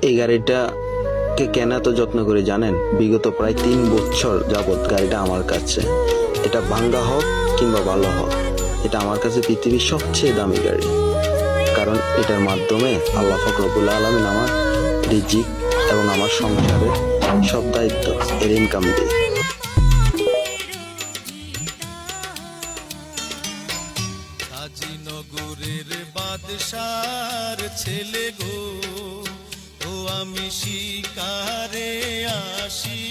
এই গাড়িটাকে কেন এত যত্ন করে জানেন? বিগত প্রায় 3 বছর যাবৎ গাড়িটা আমার কাছে। এটা ভাঙ্গা হোক কিংবা ভালো হোক, এটা আমার কাছে পৃথিবীর সবচেয়ে দামি গাড়ি। কারণ এটার মাধ্যমে আল্লাহ পাক রব্বুল আলামিন আমার রিজিক এবং আমার সংসারের সব দায়িত্ব এর ইনকাম দিয়ে। নগরের বাদশার ছেলে গো, ও আমি শিকারে আসি।